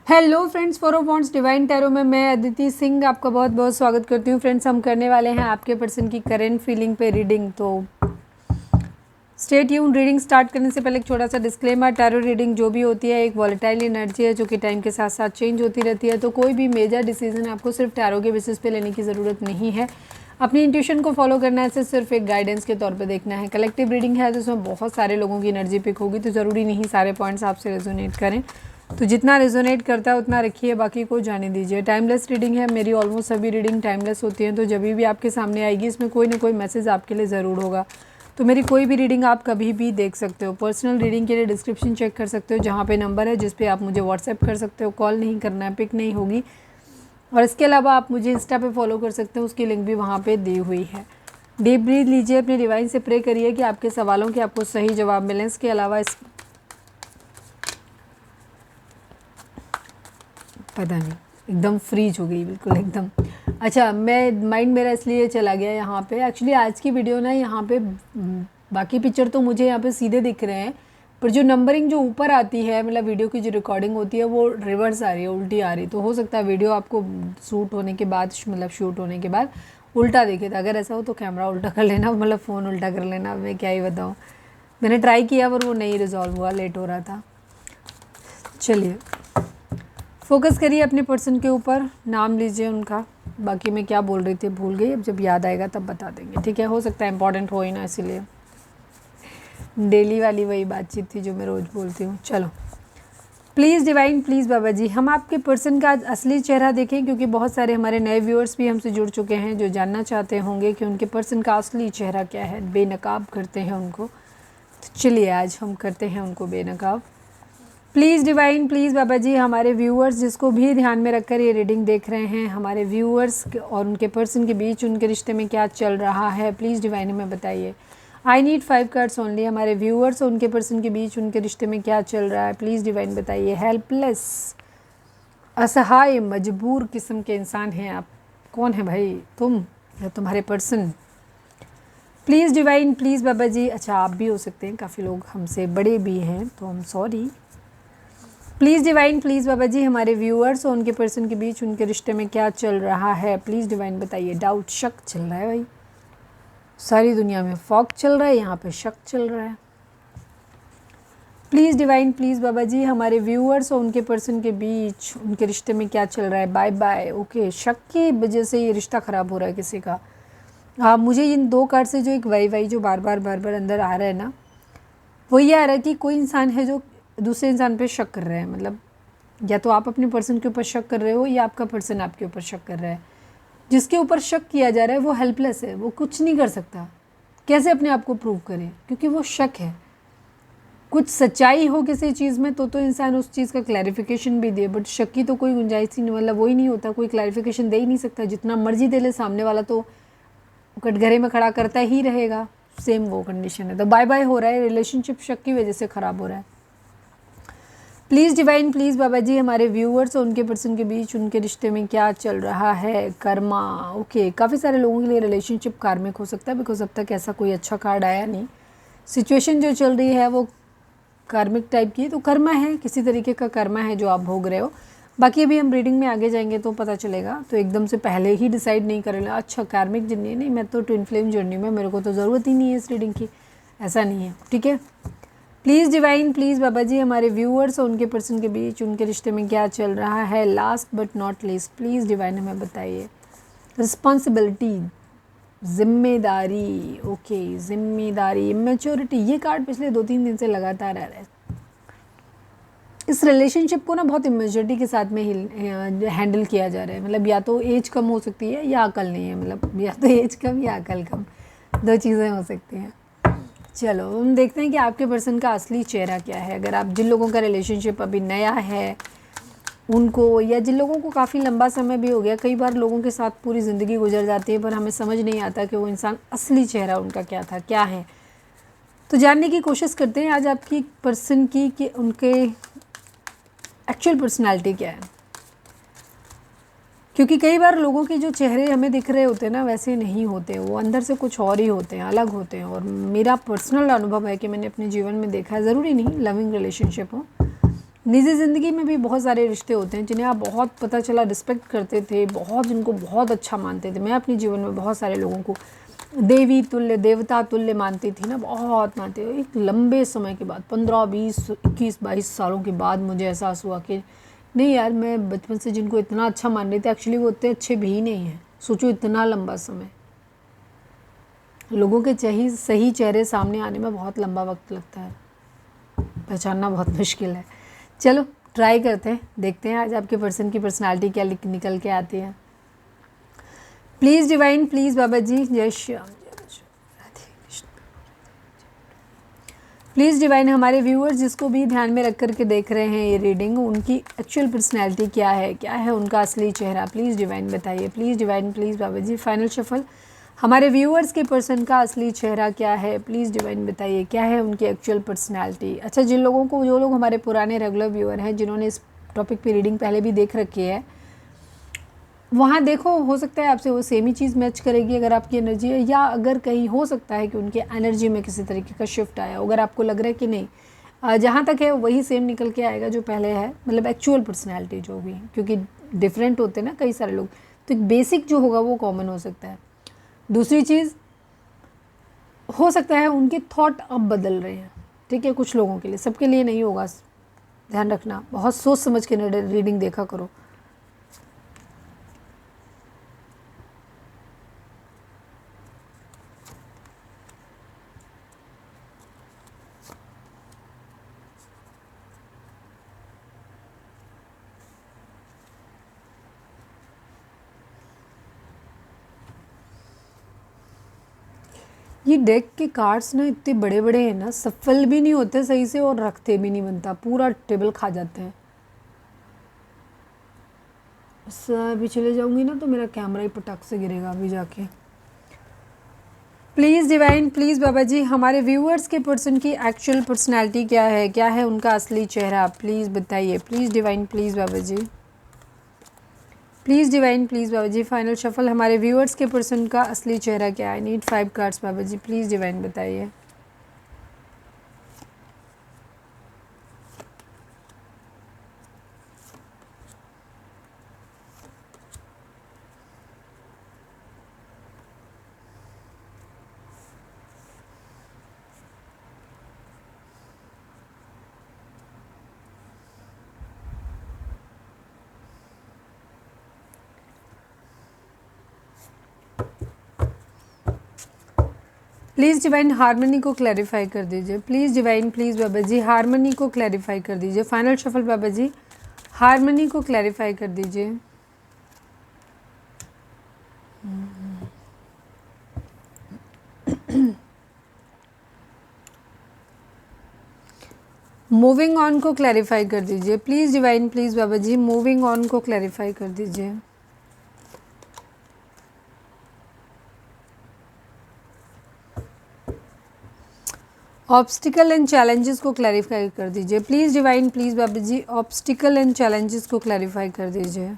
Hello friends, four of wands divine tarot में मैं अदिति सिंह आपका बहुत बहुत स्वागत करती हूँ। फ्रेंड्स, हम करने वाले हैं आपके पर्सन की करेंट फीलिंग पे रीडिंग। तो स्टे ट्यून्ड। रीडिंग स्टार्ट करने से पहले एक छोटा सा डिस्क्लेमर, टैरो रीडिंग जो भी होती है एक वॉलेटाइल एनर्जी है जो कि टाइम के साथ साथ चेंज होती रहती है। तो कोई भी मेजर डिसीजन आपको सिर्फ टैरो के बेसिस पे लेने की ज़रूरत नहीं है। अपनी इंट्यूशन को फॉलो करना है, इसे सिर्फ एक गाइडेंस के तौर पे देखना है। कलेक्टिव रीडिंग है तो उसमें बहुत सारे लोगों की एनर्जी पिक होगी, तो ज़रूरी नहीं सारे पॉइंट्स आपसे रेजोनेट करें। तो जितना रेजोनेट करता है उतना रखिए, बाकी को जाने दीजिए। टाइमलेस रीडिंग है, मेरी ऑलमोस्ट सभी रीडिंग टाइमलेस होती हैं। तो जब भी आपके सामने आएगी इसमें कोई ना कोई मैसेज आपके लिए ज़रूर होगा। तो मेरी कोई भी रीडिंग आप कभी भी देख सकते हो। पर्सनल रीडिंग के लिए डिस्क्रिप्शन चेक कर सकते हो, जहाँ पे नंबर है जिस पे आप मुझे व्हाट्सएप कर सकते हो। कॉल नहीं करना है, पिक नहीं होगी। और इसके अलावा आप मुझे इंस्टा पे फॉलो कर सकते हो, उसकी लिंक भी वहाँ पे दी हुई है। डीप ब्रीथ लीजिए, अपने डिवाइन से प्रे करिए कि आपके सवालों के आपको सही जवाब मिलें। इसके अलावा पता नहीं, एकदम फ्रीज हो गई बिल्कुल एकदम। अच्छा, मैं माइंड मेरा इसलिए चला गया यहाँ पे। एक्चुअली आज की वीडियो ना यहाँ पे बाकी पिक्चर तो मुझे यहाँ पे सीधे दिख रहे हैं, पर जो नंबरिंग जो ऊपर आती है, मतलब वीडियो की जो रिकॉर्डिंग होती है वो रिवर्स आ रही है, उल्टी आ रही। तो हो सकता है वीडियो आपको शूट होने के बाद, मतलब शूट होने के बाद उल्टा दिखे। था अगर ऐसा हो तो कैमरा उल्टा कर लेना, मतलब फ़ोन उल्टा कर लेना। मैं क्या ही बताऊँ, मैंने ट्राई किया पर वो नहीं रिजॉल्व हुआ, लेट हो रहा था। चलिए, फोकस करिए अपने पर्सन के ऊपर, नाम लीजिए उनका। बाकी मैं क्या बोल रही थी भूल गई, अब जब याद आएगा तब बता देंगे, ठीक है। हो सकता है इंपॉर्टेंट हो ही ना, इसीलिए डेली वाली वही बातचीत थी जो मैं रोज़ बोलती हूँ। चलो, प्लीज़ डिवाइन, प्लीज़ बाबा जी, हम आपके पर्सन का असली चेहरा देखें, क्योंकि बहुत सारे हमारे नए व्यूअर्स भी हमसे जुड़ चुके हैं जो जानना चाहते होंगे कि उनके पर्सन का असली चेहरा क्या है। बेनकाब करते हैं उनको, तो चलिए आज हम करते हैं उनको बेनकाब। प्लीज़ डिवाइन, प्लीज़ बाबा जी, हमारे व्यूअर्स जिसको भी ध्यान में रखकर ये रीडिंग देख रहे हैं, हमारे व्यूअर्स और उनके पर्सन के बीच उनके रिश्ते में क्या चल रहा है, प्लीज़ डिवाइन हमें बताइए। I need 5 cards only. हमारे व्यूअर्स और उनके पर्सन के बीच उनके रिश्ते में क्या चल रहा है, प्लीज़ डिवाइन बताइए। हेल्पलेस, असहाय, मजबूर किस्म के इंसान हैं आप। कौन है भाई, तुम या तुम्हारे पर्सन? प्लीज़ डिवाइन, प्लीज़ बाबा जी। अच्छा, आप भी हो सकते हैं, काफ़ी लोग हमसे बड़े भी हैं, तो हम सॉरी। प्लीज़ डिवाइन, प्लीज़ बाबा जी, हमारे व्यूअर्स और उनके पर्सन के बीच उनके रिश्ते में क्या चल रहा है, प्लीज़ डिवाइन बताइए। डाउट, शक चल रहा है भाई, सारी दुनिया में फॉग चल रहा है, यहाँ पे शक चल रहा है। प्लीज़ डिवाइन, प्लीज़ बाबा जी, हमारे व्यूअर्स और उनके पर्सन के बीच उनके रिश्ते में क्या चल रहा है। Bye bye. ओके, शक की वजह से ये रिश्ता ख़राब हो रहा है किसी का। मुझे इन 2 कार्ड से जो एक वाई जो बार बार अंदर आ रहा है ना, वो ये आ रहा है कि कोई इंसान है जो दूसरे इंसान पे शक कर रहे हैं। मतलब या तो आप अपने पर्सन के ऊपर शक कर रहे हो या आपका पर्सन आपके ऊपर शक कर रहा है। जिसके ऊपर शक किया जा रहा है वो हेल्पलेस है, वो कुछ नहीं कर सकता। कैसे अपने आप को प्रूव करे, क्योंकि वो शक है। कुछ सच्चाई हो किसी चीज़ में तो इंसान उस चीज़ का क्लैरिफिकेशन भी दे, बट शक की तो कोई गुंजाइश ही नहीं, मतलब वही नहीं होता, कोई क्लैरिफिकेशन दे ही नहीं सकता। जितना मर्जी दे ले सामने वाला तो कटघरे में खड़ा करता ही रहेगा। सेम वो कंडीशन है, तो बाय बाय हो रहा है, रिलेशनशिप शक की वजह से ख़राब हो रहा है। प्लीज़ डिवाइन, प्लीज़ बाबा जी, हमारे व्यूअर्स और उनके पर्सन के बीच उनके रिश्ते में क्या चल रहा है। कर्मा, ओके, काफ़ी सारे लोगों के लिए रिलेशनशिप कार्मिक हो सकता है, बिकॉज अब तक ऐसा कोई अच्छा कार्ड आया नहीं। सिचुएशन जो चल रही है वो कार्मिक टाइप की, तो कर्मा है, किसी तरीके का कर्मा है जो आप भोग रहे हो। बाकी अभी हम रीडिंग में आगे जाएंगे तो पता चलेगा, तो एकदम से पहले ही डिसाइड नहीं कर लेना अच्छा कार्मिक जर्नी नहीं, मैं तो ट्विन फ्लेम जर्नी में, मेरे को तो ज़रूरत ही नहीं है इस रीडिंग की, ऐसा नहीं है, ठीक है। प्लीज़ डिवाइन, प्लीज़ बाबा जी, हमारे व्यूअर्स और उनके पर्सन के बीच उनके रिश्ते में क्या चल रहा है। Last but not least, please divine हमें बताइए। रिस्पॉन्सिबिलिटी, जिम्मेदारी, ओके, जिम्मेदारी, इमेच्योरिटी, ये कार्ड पिछले 2-3 दिन से लगातार आ रहा है। इस रिलेशनशिप को ना बहुत इमेच्योरिटी के साथ में हैंडल किया जा रहा है। मतलब या तो एज कम हो सकती है या अकल नहीं है, मतलब या तो एज कम या अकल कम, 2 चीज़ें हो सकती हैं। चलो हम देखते हैं कि आपके पर्सन का असली चेहरा क्या है। अगर आप जिन लोगों का रिलेशनशिप अभी नया है उनको, या जिन लोगों को काफ़ी लंबा समय भी हो गया, कई बार लोगों के साथ पूरी ज़िंदगी गुजर जाती है पर हमें समझ नहीं आता कि वो इंसान असली चेहरा उनका क्या था, क्या है। तो जानने की कोशिश करते हैं आज आपकी पर्सन की कि उनके एक्चुअल पर्सनैलिटी क्या है। क्योंकि कई बार लोगों के जो चेहरे हमें दिख रहे होते हैं ना, वैसे नहीं होते, वो अंदर से कुछ और ही होते हैं, अलग होते हैं। और मेरा पर्सनल अनुभव है कि मैंने अपने जीवन में देखा है, ज़रूरी नहीं लविंग रिलेशनशिप हो, निजी ज़िंदगी में भी बहुत सारे रिश्ते होते हैं जिन्हें आप बहुत पता चला रिस्पेक्ट करते थे, बहुत जिनको बहुत अच्छा मानते थे। मैं अपने जीवन में बहुत सारे लोगों को देवी तुल्य, देवता तुल्य मानती थी ना, बहुत मानती थी। एक लंबे समय के बाद 15, 20, 21, 22 सालों के बाद मुझे एहसास हुआ कि नहीं यार, मैं बचपन से जिनको इतना अच्छा मान रही थी एक्चुअली वो उतने अच्छे भी नहीं हैं। सोचो इतना लंबा समय, लोगों के सही चेहरे सामने आने में बहुत लंबा वक्त लगता है, पहचानना बहुत मुश्किल है। चलो ट्राई करते हैं, देखते हैं आज आपके पर्सन की पर्सनालिटी क्या निकल के आती है। प्लीज़ डिवाइन, प्लीज़ बाबा जी, जय श्री राम, राधे कृष्ण। प्लीज़ डिवाइन, हमारे व्यूअर्स जिसको भी ध्यान में रख करके देख रहे हैं ये रीडिंग, उनकी एक्चुअल पर्सनैलिटी क्या है उनका असली चेहरा, प्लीज़ डिवाइन बताइए। प्लीज़ डिवाइन, प्लीज़ बाबा जी। फाइनल शफल, हमारे व्यूअर्स के पर्सन का असली चेहरा क्या है, प्लीज़ डिवाइन बताइए, क्या है उनकी एक्चुअल पर्सनैलिटी। अच्छा, जो लोग हमारे पुराने रेगुलर व्यूअर हैं, जिन्होंने इस टॉपिक पे रीडिंग पहले भी देख रखी है, वहाँ देखो, हो सकता है आपसे वो सेम ही चीज़ मैच करेगी अगर आपकी एनर्जी है, या अगर कहीं हो सकता है कि उनकी एनर्जी में किसी तरीके का शिफ्ट आया। अगर आपको लग रहा है कि नहीं, जहाँ तक है वही सेम निकल के आएगा जो पहले है, मतलब एक्चुअल पर्सनैलिटी जो भी, क्योंकि डिफरेंट होते हैं ना कई सारे लोग, तो एक बेसिक जो होगा वो कॉमन हो सकता है। दूसरी चीज़, हो सकता है उनके थॉट अब बदल रहे हैं, ठीक है, कुछ लोगों के लिए, सबके लिए नहीं होगा, ध्यान रखना। बहुत सोच समझ के रीडिंग देखा करो। ये डेक के कार्ड्स ना इतने बड़े बड़े हैं ना, सफल भी नहीं होते सही से और रखते भी नहीं बनता, पूरा टेबल खा जाते हैं। बस अभी चले जाऊंगी ना तो मेरा कैमरा ही पटक से गिरेगा अभी जाके। प्लीज़ डिवाइन, प्लीज़ बाबा जी, हमारे व्यूअर्स के पर्सन की एक्चुअल पर्सनैलिटी क्या है उनका असली चेहरा, प्लीज़ बताइए। प्लीज़ डिवाइन, प्लीज़ बाबा जी। प्लीज़ डिवाइन, प्लीज़ बाबा जी। फाइनल शफल, हमारे व्यूअर्स के पर्सन का असली चेहरा क्या है। नीड 5 कार्ड्स बाबा जी, प्लीज़ डिवाइन बताइए। प्लीज़ डिवाइन, हारमनी को क्लैरिफाई कर दीजिए। प्लीज़ डिवाइन, प्लीज़ बाबा जी, हारमनी को क्लैरिफाई कर दीजिए। फाइनल शफल बाबा जी, हारमनी को क्लैरिफाई कर दीजिए। मूविंग ऑन को क्लैरिफाई कर दीजिए। Please divine, please Baba ji, moving on को क्लैरिफाई कर दीजिए। ऑब्स्टिकल एंड चैलेंजेस को क्लैरिफाई कर दीजिए। प्लीज़ डिवाइन, प्लीज़ बाबा जी, ऑब्स्टिकल एंड चैलेंजेस को क्लैरिफाई कर दीजिए।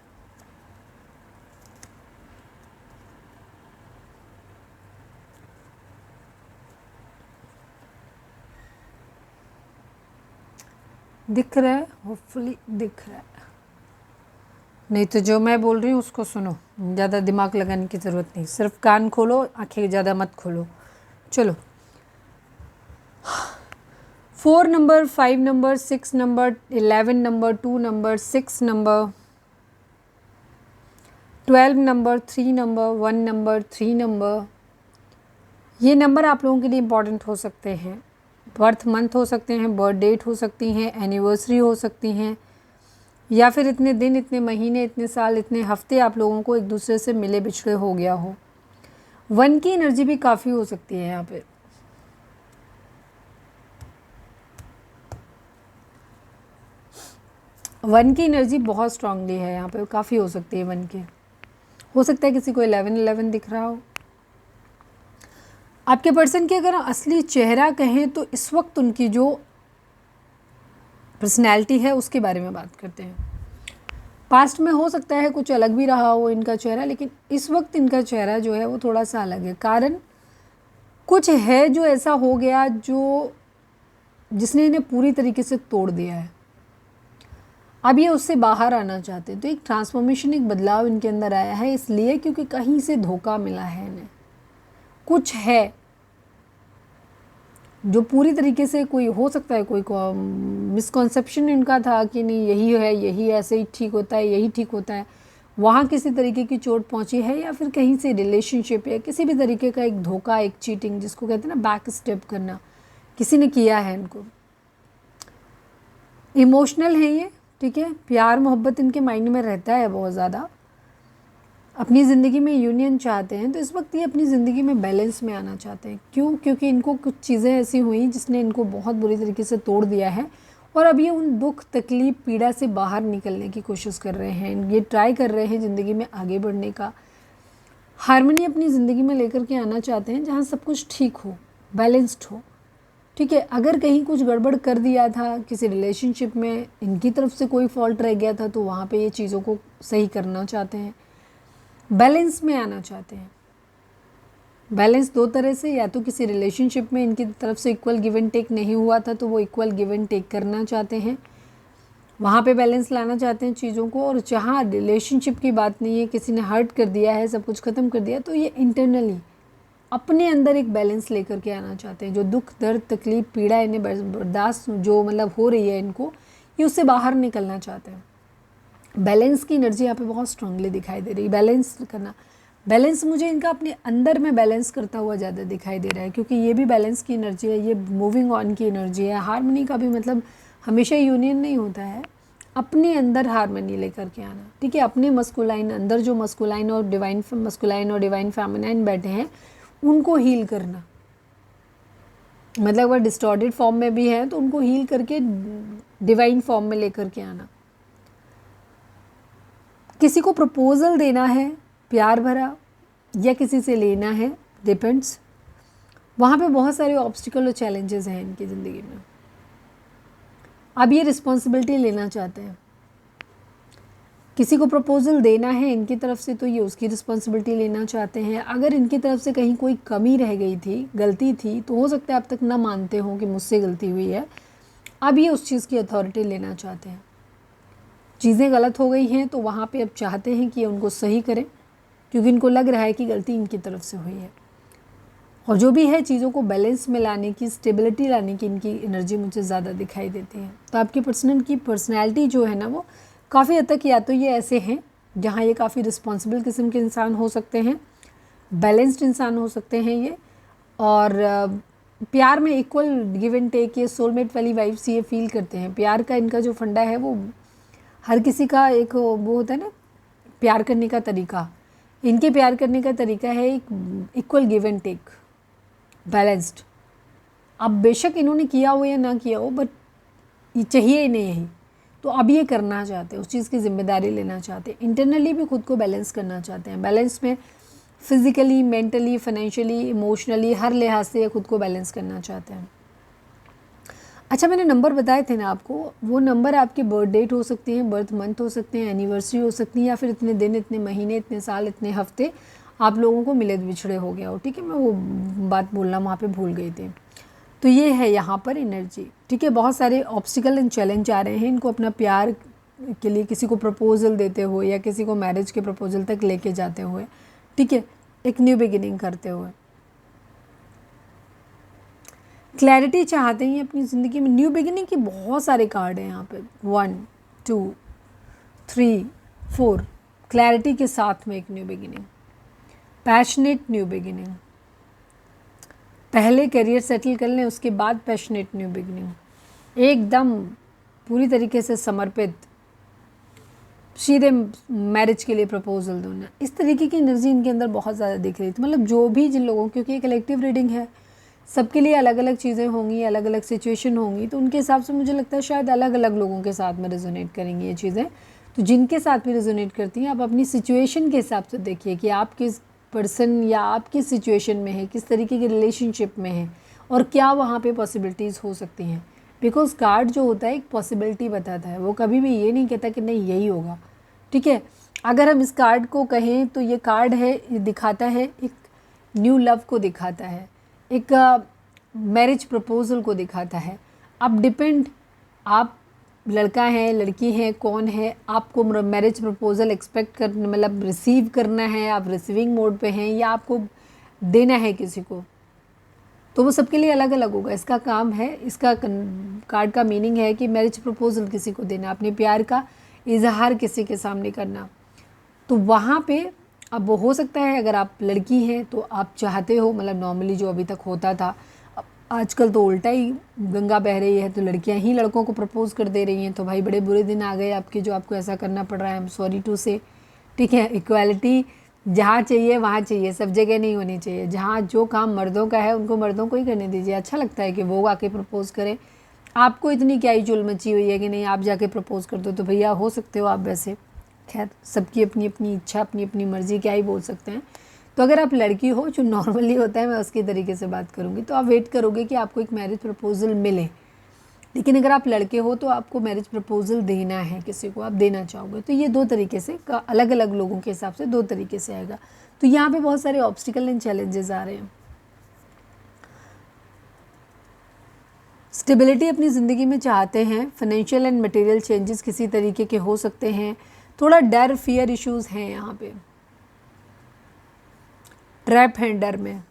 दिख रहा है, होपफुली दिख रहा है, नहीं तो जो मैं बोल रही हूँ उसको सुनो, ज़्यादा दिमाग लगाने की ज़रूरत नहीं, सिर्फ कान खोलो, आंखें ज़्यादा मत खोलो। चलो, 4 number, 5 number, 6 number, 11 number, 2 number, 6 number, 12 number, 3 number, 1 number, 3 number, ये नंबर आप लोगों के लिए इम्पॉर्टेंट हो सकते हैं। बर्थ मंथ हो सकते हैं, बर्थ डेट हो सकती हैं, एनिवर्सरी हो सकती हैं, या फिर इतने दिन, इतने महीने, इतने साल, इतने हफ्ते आप लोगों को एक दूसरे से मिले बिछड़े हो गया हो। 1 की एनर्जी भी काफ़ी हो सकती है यहाँ पे। वन की एनर्जी बहुत स्ट्रांगली है यहाँ पे, काफ़ी हो सकती है 1 की। हो सकता है किसी को 11 दिख रहा हो। आपके पर्सन की अगर असली चेहरा कहें तो इस वक्त उनकी जो पर्सनैलिटी है उसके बारे में बात करते हैं। पास्ट में हो सकता है कुछ अलग भी रहा हो इनका चेहरा, लेकिन इस वक्त इनका चेहरा जो है वो थोड़ा सा अलग है। कारण कुछ है जो ऐसा हो गया जो जिसने इन्हें पूरी तरीके से तोड़ दिया है। अब ये उससे बाहर आना चाहते हैं। तो एक ट्रांसफॉर्मेशन, एक बदलाव इनके अंदर आया है, इसलिए क्योंकि कहीं से धोखा मिला है इन्हें, कुछ है जो पूरी तरीके से, कोई हो सकता है कोई मिसकॉन्सेप्शन इनका था कि नहीं यही है, यही ऐसे ही ठीक होता है, यही ठीक होता है, वहाँ किसी तरीके की चोट पहुँची है, या फिर कहीं से रिलेशनशिप या किसी भी तरीके का एक धोखा, एक चीटिंग जिसको कहते हैं ना बैक स्टेप करना, किसी ने किया है इनको। इमोशनल है ये, ठीक है, प्यार मोहब्बत इनके माइंड में रहता है बहुत ज़्यादा, अपनी ज़िंदगी में यूनियन चाहते हैं। तो इस वक्त ये अपनी ज़िंदगी में बैलेंस में आना चाहते हैं। क्यों? क्योंकि इनको कुछ चीज़ें ऐसी हुई जिसने इनको बहुत बुरी तरीके से तोड़ दिया है, और अब ये उन दुख, तकलीफ़, पीड़ा से बाहर निकलने की कोशिश कर रहे हैं। ये ट्राई कर रहे हैं ज़िंदगी में आगे बढ़ने का, हार्मनी अपनी ज़िंदगी में लेकर के आना चाहते हैं, जहाँ सब कुछ ठीक हो, बैलेंस्ड हो, ठीक है। अगर कहीं कुछ गड़बड़ कर दिया था किसी रिलेशनशिप में, इनकी तरफ से कोई फॉल्ट रह गया था, तो वहाँ पे ये चीज़ों को सही करना चाहते हैं, बैलेंस में आना चाहते हैं। बैलेंस दो तरह से, या तो किसी रिलेशनशिप में इनकी तरफ से इक्वल गिव एंड टेक नहीं हुआ था, तो वो इक्वल गिव एंड टेक करना चाहते हैं, वहाँ पे बैलेंस लाना चाहते हैं चीज़ों को। और जहाँ रिलेशनशिप की बात नहीं है, किसी ने हर्ट कर दिया है, सब कुछ ख़त्म कर दिया, तो ये इंटरनली अपने अंदर एक बैलेंस लेकर के आना चाहते हैं। जो दुख, दर्द, तकलीफ़, पीड़ा इन्हें बर्दाश्त जो मतलब हो रही है इनको, ये उससे बाहर निकलना चाहते हैं। बैलेंस की एनर्जी यहाँ पे बहुत स्ट्रांगली दिखाई दे रही है। बैलेंस करना, बैलेंस मुझे इनका अपने अंदर में बैलेंस करता हुआ ज़्यादा दिखाई दे रहा है, क्योंकि ये भी बैलेंस की एनर्जी है, ये मूविंग ऑन की एनर्जी है। हारमोनी का भी मतलब हमेशा यूनियन नहीं होता है, अपने अंदर हारमोनी लेकर के आना, ठीक है। अपने मस्कुलाइन अंदर जो मस्कुलाइन और डिवाइन फेमिनाइन बैठे हैं, उनको हील करना, मतलब अगर डिस्टॉर्टेड फॉर्म में भी है तो उनको हील करके डिवाइन फॉर्म में लेकर के आना। किसी को प्रपोजल देना है प्यार भरा, या किसी से लेना है, डिपेंड्स। वहाँ पे बहुत सारे ऑब्स्टिकल और चैलेंजेस हैं इनकी ज़िंदगी में। अब ये रिस्पॉन्सिबिलिटी लेना चाहते हैं। किसी को प्रपोजल देना है इनकी तरफ से, तो ये उसकी रिस्पॉन्सिबिलिटी लेना चाहते हैं। अगर इनकी तरफ से कहीं कोई कमी रह गई थी, गलती थी, तो हो सकता है अब तक ना मानते हो कि मुझसे गलती हुई है, अब ये उस चीज़ की अथॉरिटी लेना चाहते हैं। चीज़ें गलत हो गई हैं तो वहाँ पे अब चाहते हैं कि ये उनको सही करें, क्योंकि इनको लग रहा है कि गलती इनकी तरफ से हुई है। और जो भी है, चीज़ों को बैलेंस में लाने की, स्टेबिलिटी लाने की इनकी एनर्जी मुझे ज़्यादा दिखाई देती है। तो आपकी पर्सनैलिटी जो है ना, वो काफ़ी हद तक या तो ये ऐसे हैं जहाँ ये काफ़ी रिस्पॉन्सिबल किस्म के इंसान हो सकते हैं, बैलेंस्ड इंसान हो सकते हैं ये, और प्यार में इक्वल गिव एंड टेक, ये सोलमेट वाली वाइब्स ये फील करते हैं। प्यार का इनका जो फंडा है, वो हर किसी का एक वो होता है ना प्यार करने का तरीका, इनके प्यार करने का तरीका है एक equal give and take, balanced. अब बेशक इन्होंने किया हो या ना किया हो, बट ये चाहिए ही नहीं यही, तो अब ये करना चाहते हैं, उस चीज़ की जिम्मेदारी लेना चाहते हैं। इंटरनली भी खुद को बैलेंस करना चाहते हैं। बैलेंस में फिज़िकली, मेंटली, फाइनेंशियली, इमोशनली, हर लिहाज से ये खुद को बैलेंस करना चाहते हैं। अच्छा, मैंने नंबर बताए थे ना आपको, वो नंबर आपके बर्थ डेट हो सकती हैं, बर्थ मंथ हो सकते हैं, एनिवर्सरी हो सकती है, या फिर इतने दिन, इतने महीने, इतने साल, इतने हफ्ते आप लोगों को मिले बिछड़े हो गया हो, ठीक है। मैं वो बात बोलना वहाँ पे भूल गई थी। तो ये है यहाँ पर एनर्जी, ठीक है। बहुत सारे ऑब्स्टिकल एंड चैलेंज आ रहे हैं इनको अपना प्यार के लिए, किसी को प्रपोजल देते हुए या किसी को मैरिज के प्रपोजल तक लेके जाते हुए, ठीक है, एक न्यू बिगिनिंग करते हुए। क्लैरिटी चाहते हैं अपनी ज़िंदगी में। न्यू बिगिनिंग की बहुत सारे कार्ड हैं यहाँ पे, 1 2 3 4, क्लैरिटी के साथ में एक new beginning, passionate new beginning. पहले करियर सेटल कर लें, उसके बाद पैशनेट न्यू बिगिनिंग, एकदम पूरी तरीके से समर्पित, सीधे मैरिज के लिए प्रपोजल देना। इस तरीके की एनर्जी इनके अंदर बहुत ज़्यादा दिख रही थी। मतलब जो भी जिन लोगों, क्योंकि ये कलेक्टिव रीडिंग है, सबके लिए अलग अलग चीज़ें होंगी, अलग अलग सिचुएशन होंगी, तो उनके हिसाब से मुझे लगता है शायद अलग अलग लोगों के साथ में रेजोनेट करेंगी ये चीज़ें। तो जिनके साथ भी रेजोनेट करती हैं, आप अपनी सिचुएशन के हिसाब से देखिए कि आप किस पर्सन या आप किस सिचुएशन में है, किस तरीके की रिलेशनशिप में है, और क्या वहाँ पे पॉसिबिलिटीज़ हो सकती हैं। बिकॉज कार्ड जो होता है एक पॉसिबिलिटी बताता है, वो कभी भी ये नहीं कहता कि नहीं यही होगा, ठीक है। अगर हम इस कार्ड को कहें तो ये कार्ड है, ये दिखाता है एक न्यू लव को दिखाता है, एक मैरिज प्रपोजल को दिखाता है। अब डिपेंड आप लड़का है लड़की है कौन है, आपको मैरिज प्रपोजल एक्सपेक्ट कर मतलब रिसीव करना है, आप रिसीविंग मोड पे हैं या आपको देना है किसी को, तो वो सबके लिए अलग अलग होगा। इसका काम है, इसका कार्ड का मीनिंग है कि मैरिज प्रपोजल किसी को देना, अपने प्यार का इजहार किसी के सामने करना। तो वहाँ पे अब वो हो सकता है अगर आप लड़की हैं तो आप चाहते हो, मतलब नॉर्मली जो अभी तक होता था, आजकल तो उल्टा ही गंगा बह रही है, तो लड़कियां ही लड़कों को प्रपोज कर दे रही हैं। तो भाई बड़े बुरे दिन आ गए आपके जो आपको ऐसा करना पड़ रहा है। आई एम सॉरी टू से, ठीक है। इक्वालिटी जहाँ चाहिए वहाँ चाहिए, सब जगह नहीं होनी चाहिए। जहाँ जो काम मर्दों का है उनको मर्दों को ही करने दीजिए। अच्छा लगता है कि वो आके प्रपोज करें, आपको इतनी क्या ही चुल मची हुई है कि नहीं आप जाके प्रपोज कर दो, तो भैया हो सकते हो आप वैसे। खैर सबकी अपनी अपनी इच्छा, अपनी अपनी मर्ज़ी, क्या ही बोल सकते हैं। तो अगर आप लड़की हो, जो नॉर्मली होता है मैं उसके तरीके से बात करूँगी, तो आप वेट करोगे कि आपको एक मैरिज प्रपोजल मिले। लेकिन अगर आप लड़के हो तो आपको मैरिज प्रपोजल देना है, किसी को आप देना चाहोगे। तो ये दो तरीके से, अलग अलग लोगों के हिसाब से दो तरीके से आएगा। तो यहाँ पे बहुत सारे ऑब्स्टिकल एंड चैलेंजेस आ रहे हैं। स्टेबिलिटी अपनी ज़िंदगी में चाहते हैं, फाइनेंशियल एंड मटेरियल चेंजेस किसी तरीके के हो सकते हैं। थोड़ा डर, फियर इश्यूज़ हैं यहाँ पे, ट्रैप हैं डर में,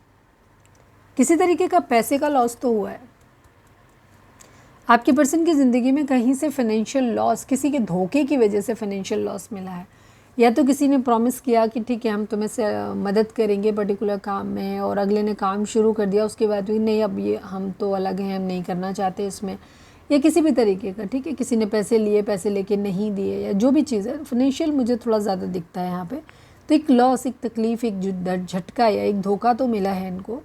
किसी तरीके का पैसे का लॉस तो हुआ है। आपके पर्सन की ज़िंदगी में कहीं से फाइनेंशियल लॉस, किसी के धोखे की वजह से फाइनेंशियल लॉस मिला है, या तो किसी ने प्रॉमिस किया कि ठीक है हम तुम्हें से मदद करेंगे पर्टिकुलर काम में, और अगले ने काम शुरू कर दिया, उसके बाद भी नहीं अब ये हम तो अलग हैं, हम नहीं करना चाहते इसमें, या किसी भी तरीके का, ठीक है। किसी ने पैसे लिए, पैसे लेके नहीं दिए, या जो भी चीज़ है, फाइनेंशियल मुझे थोड़ा ज़्यादा दिखता है यहाँ पे। तो एक लॉस, एक तकलीफ़, एक झटका या एक धोखा तो मिला है इनको,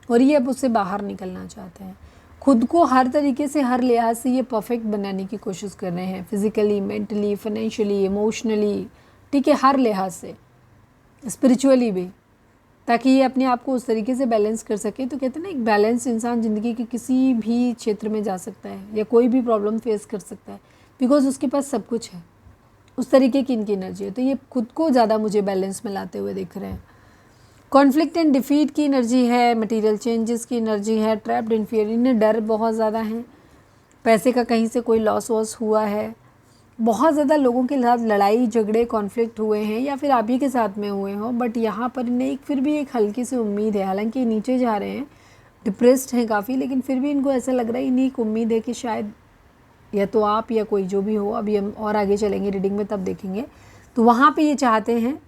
और ये अब उससे बाहर निकलना चाहते हैं। खुद को हर तरीके से, हर लिहाज से ये परफेक्ट बनाने की कोशिश कर रहे हैं, फिज़िकली, मेंटली, फाइनेंशियली, इमोशनली, ठीक है, हर लिहाज से, स्पिरिचुअली भी, ताकि ये अपने आप को उस तरीके से बैलेंस कर सके। तो कहते हैं ना, एक बैलेंस इंसान ज़िंदगी के किसी भी क्षेत्र में जा सकता है या कोई भी प्रॉब्लम फेस कर सकता है, बिकॉज उसके पास सब कुछ है। उस तरीके की इनकी एनर्जी है। तो ये खुद को ज़्यादा मुझे बैलेंस में लाते हुए दिख रहे हैं। कॉन्फ्लिक्ट एंड डिफीट की एनर्जी है, मटेरियल चेंजेस की एनर्जी है, ट्रैप्ड इन फियर, इन्हें डर बहुत ज़्यादा है, पैसे का कहीं से कोई लॉस वॉस हुआ है, बहुत ज़्यादा लोगों के साथ लड़ाई झगड़े कॉन्फ्लिक्ट हुए हैं, या फिर आप ही के साथ में हुए हों, बट यहाँ पर इन्हें एक फिर भी एक हल्की सी उम्मीद है। हालांकि नीचे जा रहे हैं, डिप्रेस्ड हैं काफ़ी, लेकिन फिर भी इनको ऐसा लग रहा है, इन्हें एक उम्मीद है कि शायद या तो आप या कोई जो भी हो, अभी हम और आगे चलेंगे रीडिंग में तब देखेंगे। तो वहाँ पे ये चाहते हैं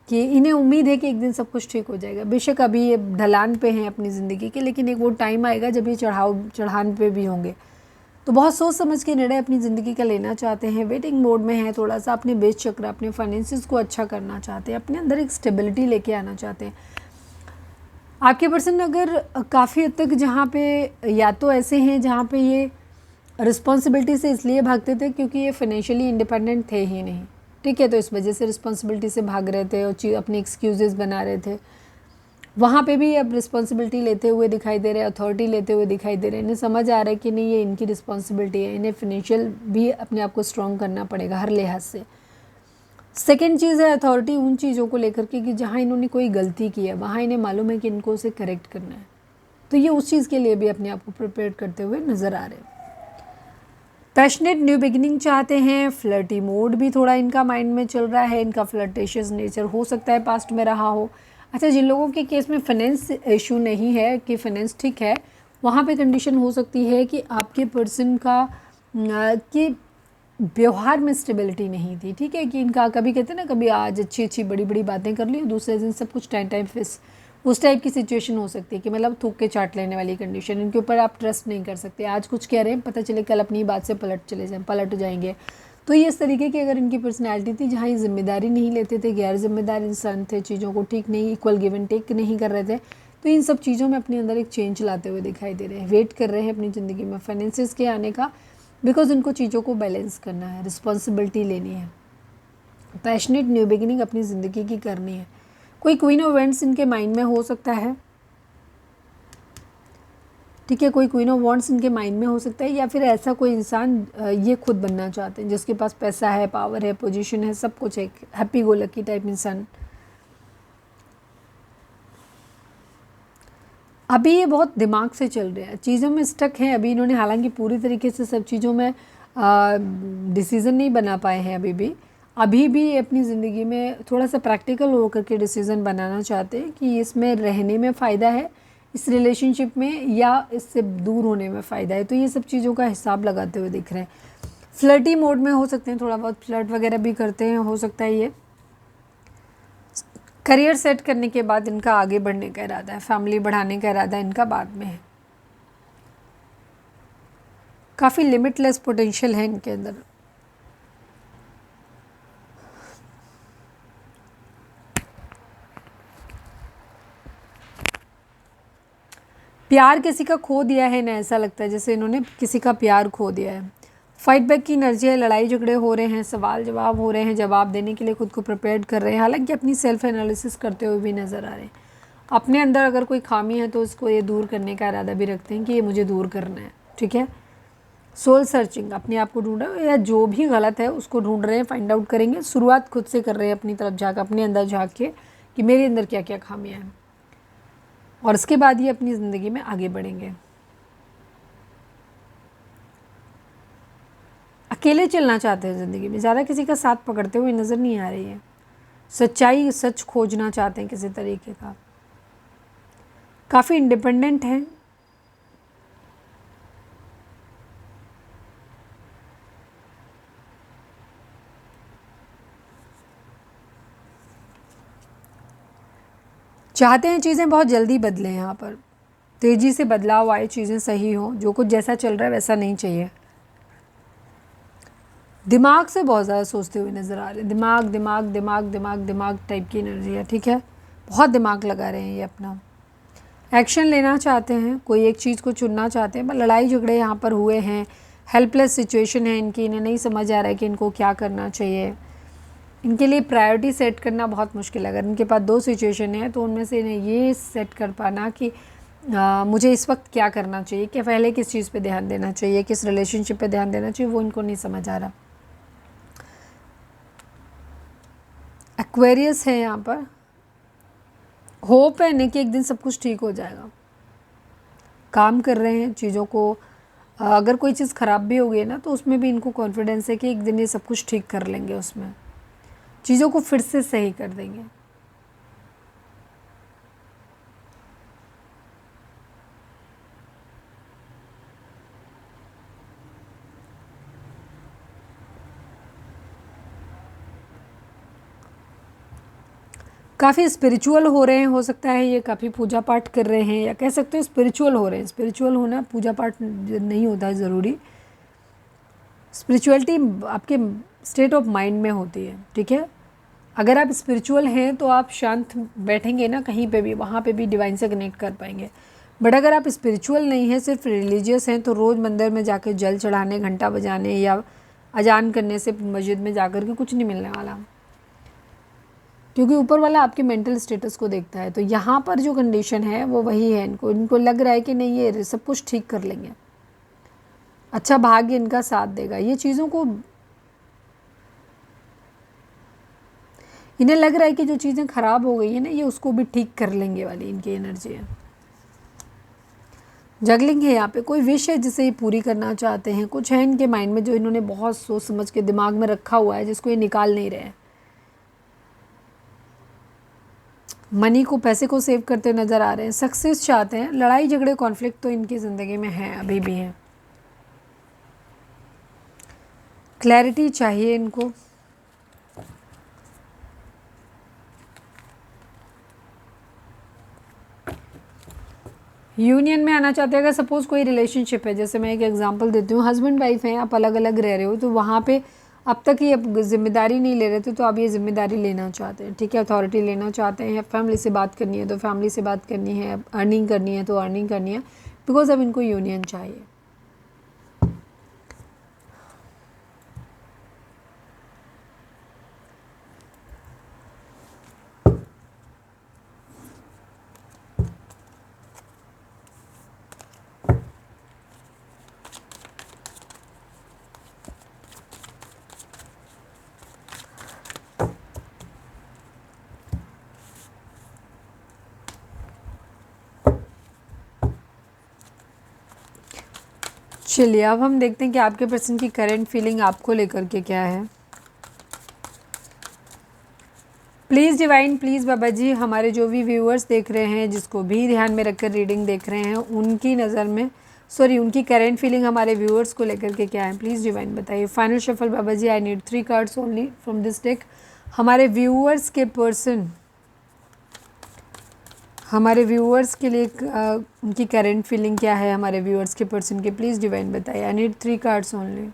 कि इन्हें उम्मीद है कि एक दिन सब कुछ ठीक हो जाएगा। बेशक अभी ये ढलान पे हैं अपनी ज़िंदगी के, लेकिन एक वो टाइम आएगा जब ये चढ़ान पे भी होंगे। तो बहुत सोच समझ के निर्णय अपनी ज़िंदगी का लेना चाहते हैं, वेटिंग मोड में हैं, थोड़ा सा अपने बेस चक्र, अपने फाइनेंसिस को अच्छा करना चाहते हैं, अपने अंदर एक स्टेबिलिटी लेके आना चाहते हैं। आपके पर्सन अगर काफ़ी हद तक जहाँ पे, या तो ऐसे हैं जहाँ पे ये रिस्पॉन्सिबिलिटी से इसलिए भागते थे क्योंकि ये फाइनेंशियली इंडिपेंडेंट थे ही नहीं, ठीक है, तो इस वजह से रिस्पॉन्सिबिलिटी से भाग रहे थे और अपनी एक्सक्यूजेस बना रहे थे। वहाँ पे भी अब रिस्पॉन्सिबिलिटी लेते हुए दिखाई दे रहे हैं, अथॉरिटी लेते हुए दिखाई दे रहे हैं। इन्हें समझ आ रहा है कि नहीं ये इनकी रिस्पॉन्सिबिलिटी है, इन्हें फिनेंशियल भी अपने आप को स्ट्रॉन्ग करना पड़ेगा हर लिहाज से। सेकेंड चीज़ है अथॉरिटी उन चीज़ों को लेकर के कि जहाँ इन्होंने कोई गलती की है, वहाँ इन्हें मालूम है कि इनको उसे करेक्ट करना है। तो ये उस चीज़ के लिए भी अपने आप को प्रिपेयर करते हुए नज़र आ रहे हैं। पैशनेट न्यू बिगिनिंग चाहते हैं, फ्लर्टी मोड भी थोड़ा इनका माइंड में चल रहा है, इनका फ्लर्टेशियस नेचर हो सकता है पास्ट में रहा हो। अच्छा, जिन लोगों के केस में फाइनेंस इशू नहीं है कि फाइनेंस ठीक है, वहाँ पे कंडीशन हो सकती है कि आपके पर्सन का कि व्यवहार में स्टेबिलिटी नहीं थी, ठीक है, कि इनका कभी कहते हैं ना, कभी आज अच्छी अच्छी बड़ी बड़ी बातें कर ली, दूसरे दिन सब कुछ टाइम फेस, उस टाइप की सिचुएशन हो सकती है कि मतलब थूक के चाट लेने वाली कंडीशन, इनके ऊपर आप ट्रस्ट नहीं कर सकते। आज कुछ कह रहे हैं, पता चले कल अपनी बात से पलट जाएंगे। तो ये इस तरीके की अगर इनकी पर्सनैलिटी थी जहाँ ये जिम्मेदारी नहीं लेते थे, गैर जिम्मेदार इंसान थे, चीज़ों को ठीक नहीं, इक्वल गिव एंड टेक नहीं कर रहे थे, तो इन सब चीज़ों में अपने अंदर एक चेंज लाते हुए दिखाई दे रहे हैं। वेट कर रहे हैं अपनी ज़िंदगी में फाइनेंसिस के आने का, बिकॉज उनको चीज़ों को बैलेंस करना है, रिस्पॉन्सिबिलिटी लेनी है, पैशनेट न्यू बिगिनिंग अपनी ज़िंदगी की करनी है। कोई क्वीन ऑफ वैंड्स इनके माइंड में हो सकता है, ठीक है, कोई क्वीन ऑफ वॉन्ड्स इनके माइंड में हो सकता है, या फिर ऐसा कोई इंसान ये खुद बनना चाहते हैं जिसके पास पैसा है, पावर है, पोजीशन है, सब कुछ है, हैप्पी गो लकी टाइप इंसान। अभी ये बहुत दिमाग से चल रहे हैं, चीज़ों में स्टक हैं अभी इन्होंने, हालांकि पूरी तरीके से सब चीज़ों में डिसीज़न नहीं बना पाए हैं अभी भी अपनी ज़िंदगी में थोड़ा सा प्रैक्टिकल होकर के डिसीज़न बनाना चाहते हैं कि इसमें रहने में फ़ायदा है, इस रिलेशनशिप में, या इससे दूर होने में फ़ायदा है। तो ये सब चीज़ों का हिसाब लगाते हुए दिख रहे हैं। फ्लर्टी मोड में हो सकते हैं, थोड़ा बहुत फ्लर्ट वगैरह भी करते हैं, हो सकता है ये। करियर सेट करने के बाद इनका आगे बढ़ने का इरादा है, फैमिली बढ़ाने का इरादा इनका बाद में है। काफ़ी लिमिटलेस पोटेंशियल है इनके अंदर। प्यार किसी का खो दिया है ना, ऐसा लगता है जैसे इन्होंने किसी का प्यार खो दिया है। फाइट बैक की एनर्जी है, लड़ाई झगड़े हो रहे हैं, सवाल जवाब हो रहे हैं, जवाब देने के लिए खुद को प्रिपेयर कर रहे हैं। हालांकि अपनी सेल्फ एनालिसिस करते हुए भी नज़र आ रहे हैं। अपने अंदर अगर कोई खामी है तो उसको ये दूर करने का इरादा भी रखते हैं कि ये मुझे दूर करना है, ठीक है। सोल सर्चिंग, अपने आप को ढूंढ रहे हो, या जो भी गलत है उसको ढूंढ रहे हैं, फाइंड आउट करेंगे। शुरुआत खुद से कर रहे हैं, अपनी तरफ झाँक, अपने अंदर झाँक के कि मेरे अंदर क्या क्या खामियाँ हैं, और उसके बाद ये अपनी ज़िंदगी में आगे बढ़ेंगे। अकेले चलना चाहते हैं ज़िंदगी में, ज़्यादा किसी का साथ पकड़ते हुए नज़र नहीं आ रही है। सच्चाई, सच खोजना चाहते हैं किसी तरीके का। काफ़ी इंडिपेंडेंट हैं। चाहते हैं चीज़ें बहुत जल्दी बदलें, यहाँ पर तेज़ी से बदलाव आए, चीज़ें सही हों। जो कुछ जैसा चल रहा है वैसा नहीं चाहिए। दिमाग से बहुत ज़्यादा सोचते हुए नज़र आ रहे हैं। दिमाग दिमाग दिमाग दिमाग दिमाग टाइप की एनर्जी है, ठीक है। बहुत दिमाग लगा रहे हैं ये अपना। एक्शन लेना चाहते हैं, कोई एक चीज़ को चुनना चाहते हैं, पर लड़ाई झगड़े यहाँ पर हुए हैं। हेल्पलेस सिचुएशन है इनकी, इन्हें नहीं समझ आ रहा है कि इनको क्या करना चाहिए। इनके लिए प्रायोरिटी सेट करना बहुत मुश्किल है। अगर इनके पास 2 सिचुएशन है तो उनमें से इन्हें ये सेट कर पाना कि मुझे इस वक्त क्या करना चाहिए, कि पहले किस चीज़ पे ध्यान देना चाहिए, किस रिलेशनशिप पे ध्यान देना चाहिए, वो इनको नहीं समझ आ रहा। एक्वेरियस है यहाँ पर। होप है नहीं कि एक दिन सब कुछ ठीक हो जाएगा। काम कर रहे हैं चीज़ों को, अगर कोई चीज़ ख़राब भी हो गई ना तो उसमें भी इनको कॉन्फिडेंस है कि एक दिन ये सब कुछ ठीक कर लेंगे, उसमें चीज़ों को फिर से सही कर देंगे। काफ़ी स्पिरिचुअल हो रहे हैं, हो सकता है ये काफ़ी पूजा पाठ कर रहे हैं, या कह सकते हो स्पिरिचुअल हो रहे हैं। स्पिरिचुअल होना पूजा पाठ नहीं होता है ज़रूरी। स्पिरिचुअलिटी आपके स्टेट ऑफ माइंड में होती है, ठीक है। अगर आप स्पिरिचुअल हैं तो आप शांत बैठेंगे ना कहीं पे भी, वहाँ पे भी डिवाइन से कनेक्ट कर पाएंगे। बट अगर आप स्पिरिचुअल नहीं हैं, सिर्फ रिलीजियस हैं, तो रोज़ मंदिर में जाके जल चढ़ाने, घंटा बजाने या अजान करने से मस्जिद में जाकर के कुछ नहीं मिलने वाला, क्योंकि ऊपर वाला आपके मेंटल स्टेटस को देखता है। तो यहाँ पर जो कंडीशन है वो वही है। इनको लग रहा है कि नहीं ये सब कुछ ठीक कर लेंगे, अच्छा भाग्य इनका साथ देगा। ये चीज़ों को इन्हें लग रहा है कि जो चीज़ें ख़राब हो गई है ना, ये उसको भी ठीक कर लेंगे वाली इनकी एनर्जी है। जगलिंग है यहाँ पे। कोई विश है जिसे ये पूरी करना चाहते हैं, कुछ है इनके माइंड में जो इन्होंने बहुत सोच समझ के दिमाग में रखा हुआ है, जिसको ये निकाल नहीं रहे हैं। मनी को, पैसे को सेव करते नज़र आ रहे हैं। सक्सेस चाहते हैं। लड़ाई झगड़े कॉन्फ्लिक्ट तो इनकी ज़िंदगी में है, अभी भी हैं। क्लैरिटी चाहिए इनको। यूनियन में आना चाहते हैं। अगर सपोज़ कोई रिलेशनशिप है, जैसे मैं एक एग्जांपल देती हूँ, हस्बैंड वाइफ हैं, आप अलग अलग रह रहे हो, तो वहाँ पे अब तक ये जिम्मेदारी नहीं ले रहे थे, तो अब ये जिम्मेदारी लेना चाहते हैं, ठीक है। अथॉरिटी लेना चाहते हैं। फैमिली से बात करनी है तो फैमिली से बात करनी है, अर्निंग करनी है तो अर्निंग करनी है, बिकॉज अब इनको यूनियन चाहिए। चलिए अब हम देखते हैं कि आपके पर्सन की करंट फीलिंग आपको लेकर के क्या है। प्लीज़ डिवाइन, प्लीज़ बाबा जी, हमारे जो भी व्यूअर्स देख रहे हैं, जिसको भी ध्यान में रखकर रीडिंग देख रहे हैं, उनकी नज़र में उनकी करंट फीलिंग हमारे व्यूअर्स को लेकर के क्या है, प्लीज़ डिवाइन बताइए। फाइनल शफल बाबा जी, I need 3 cards only from this deck. हमारे व्यूअर्स के पर्सन, हमारे व्यूअर्स के लिए उनकी करंट फीलिंग क्या है, हमारे व्यूअर्स के पर्सन के, प्लीज़ डिवाइन बताइए। I need 3 cards only.